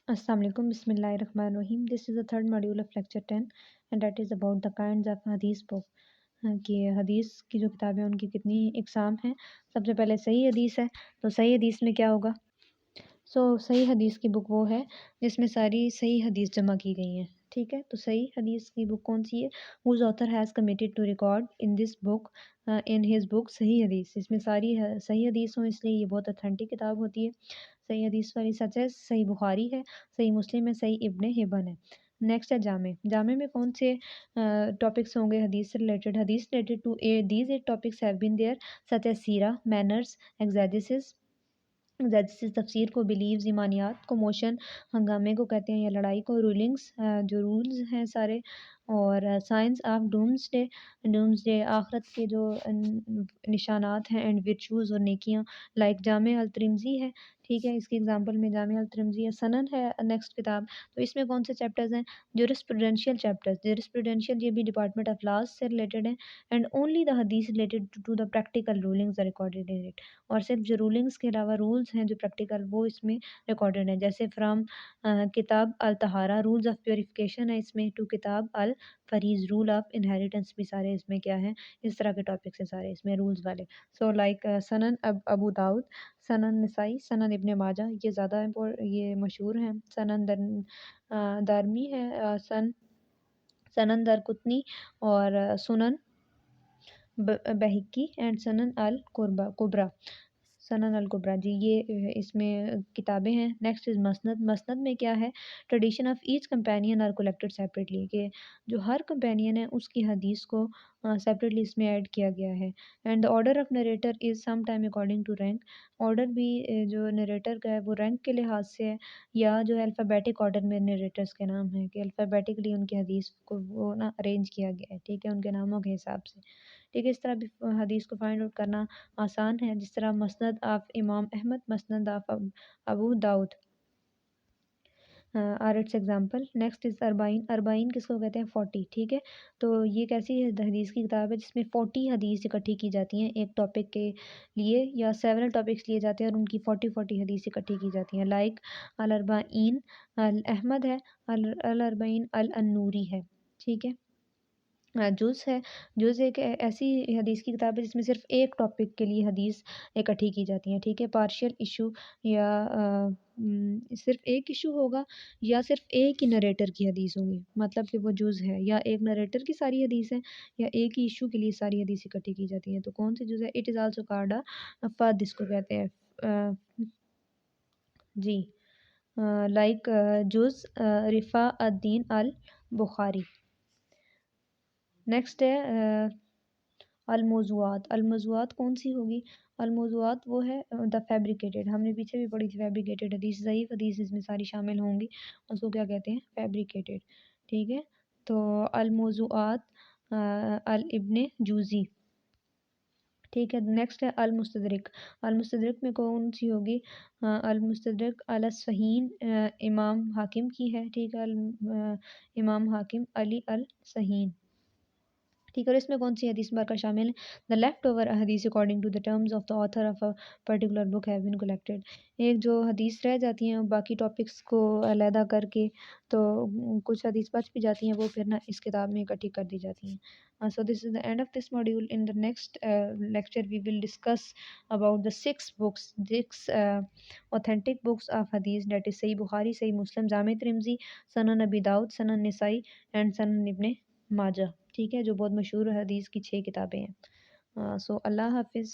Assalamu alaikum, Bismillahir Rahmanir Rahim. This is the third module of lecture 10 and that is about the kinds of hadith book. कि हदीस की जो किताबें हैं उनकी कितनी इकसाम हैं. सबसे पहले सही हदीस है, तो सही हदीस में क्या होगा. सही हदीस की बुक वो है जिसमें सारी सही हदीस जमा की गई हैं. ठीक है, तो सही हदीस की बुक कौन सी है. Whose author has committed to record in this book in his book सही हदीस. इसमें सारी सही हदीस हों, इसलिए ये बहुत अथेंटिक किताब होती है. सही हदीस वाली सच है, सही बुखारी है, सही मुस्लिम है, सही इब्ने हिबन है. नेक्स्ट है जामे. जामे में कौन से टॉपिक्स होंगे हदीस से related. Hadith related to these 8 topics have been there such as सीरा, मैनर्स, एग्जेजिसिस. एग्जेजिसिस तफसीर को, बिलीव्स ईमानियात को, मोशन हंगामे को कहते हैं या लड़ाई को, रूलिंग्स जो रूल्स हैं सारे, और साइंस ऑफ डूम्सडे आखरत के जो निशानात हैं, एंड विर्चूज़ और नेकियां. लाइक जामे अल तिरमिज़ी है. ठीक है, इसकी एग्जांपल में जामे अल तिरमिज़ी है. सनन है नेक्स्ट किताब. तो इसमें कौन से चैप्टर्स हैं. जूरिस्प्रूडेंशियल चैप्टर्स. जूरिस्प्रूडेंशियल ये भी डिपार्टमेंट ऑफ लॉज से रिलेटेड है. And only the hadith related to the practical rulings are recorded in it. और सिर्फ जो रूलिंग्स के अलावा रूल्स हैं जो प्रैक्टिकल वो इसमें रिकॉर्डेड हैं. जैसे फ्राम किताब अल तहारा रूल्स ऑफ प्योरिफिकेशन है इसमें, टू किताब अल फरीज रूल ऑफ इनहेरिटेंस भी सारे इसमें क्या हैं, इस तरह के टॉपिक्स हैं सारे इसमें रूल्स वाले. सो लाइक सनन अबू दाऊद, सनन नसाई, सनन इब्ने माजा, ये ज़्यादा ये मशहूर हैं. सनन दारमी है, सनन दरकुतनी, और सुनन बहकी, एंड सनन अल कुबरा. सनन अल कुबरा जी, ये इसमें किताबें हैं. Next is मसनद. मसनद में क्या है. Tradition of each companion are collected separately, कि जो हर कंपेनियन है उसकी हदीस को सेपरेटली इसमें ऐड किया गया है. And the order of narrator is some time according to rank. Order भी जो नरेटर का है वो रैंक के लिहाज से है, या जो अल्फ़ाबेटिक ऑर्डर में नरेटर्स के नाम है कि अल्फ़ाबेटिकली उनकी हदीस को वो ना अरेंज किया गया है. ठीक है, उनके नामों के हिसाब से. ठीक है, इस तरह भी हदीस को फाइंड आउट करना आसान है. जिस तरह मसनद ऑफ इमाम अहमद, मसनद ऑफ अबू दाऊद are it's example. Next is अरबाइन. अरबाइन किसको कहते हैं. 40. ठीक है, तो ये कैसी हदीस की किताब है जिसमें 40 हदीस इकट्ठी की जाती हैं एक टॉपिक के लिए, या सेवरल टॉपिक्स लिए जाते हैं और उनकी 40 हदीस इकट्ठी की जाती हैं. लाइक अल अरबाइन अल अहमद है, अल अरबाइन अल अन्नूरी है. ठीक है, जुज़ है. जुज़ एक ऐसी हदीस की किताब है जिसमें सिर्फ एक टॉपिक के लिए हदीस इकट्ठी की जाती हैं. ठीक है, पार्शियल इशू, या सिर्फ एक इशू होगा, या सिर्फ एक ही नरेटर की हदीस होगी, मतलब कि वो जुज़ है, या एक नरेटर की सारी हदीस है, या एक ही इशू के लिए सारी हदीस इकट्ठी की जाती हैं. तो कौन सी जुज़ है. It is also called a फ़र्द, इसको कहते हैं. जी, लाइक जुज़ रिफ़ा अद-दीन अल बुखारी. नेक्स्ट है अलमौज़ूआत. अलमौज़ूआत कौन सी होगी. अलमौज़ूआत वो है द फैब्रिकेटेड. हमने पीछे भी पढ़ी थी फैब्रिकेटेड हदीस. ज़ईफ़ हदीस इसमें सारी शामिल होंगी, उसको क्या कहते हैं, फैब्रिकेटेड. ठीक है, तो अलमौज़ूआत अल इब्ने जूज़ी. ठीक है, नेक्स्ट है अल मुस्तदरिक. अल मुस्तदरिक में कौन सी होगी. अल मुस्तदरिक अल सहीन इमाम हाकिम की है. ठीक है, इमाम हाकिम अली अल सहीन. ठीक है, और इसमें कौन सी हदीस मुबारका शामिल है. The left over hadith according to the terms of the author of a particular book have been collected. एक जो हदीस रह जाती हैं बाकी टॉपिक्स को अलहदा करके, तो कुछ हदीस बच भी जाती हैं, वो फिर ना इस किताब में इकट्ठी कर दी जाती हैं. So this is the end of this module. In the next lecture we will discuss about the 6 authentic books of hadith, that is Sahih Bukhari, सही मुस्लिम, जामे Tirmidhi, Sanon Abi Dawood, Sanon Nasai, and सनन इब्ने माजा. ठीक है, जो बहुत मशहूर हदीस की 6 किताबें हैं. सो अल्लाह हाफिज़.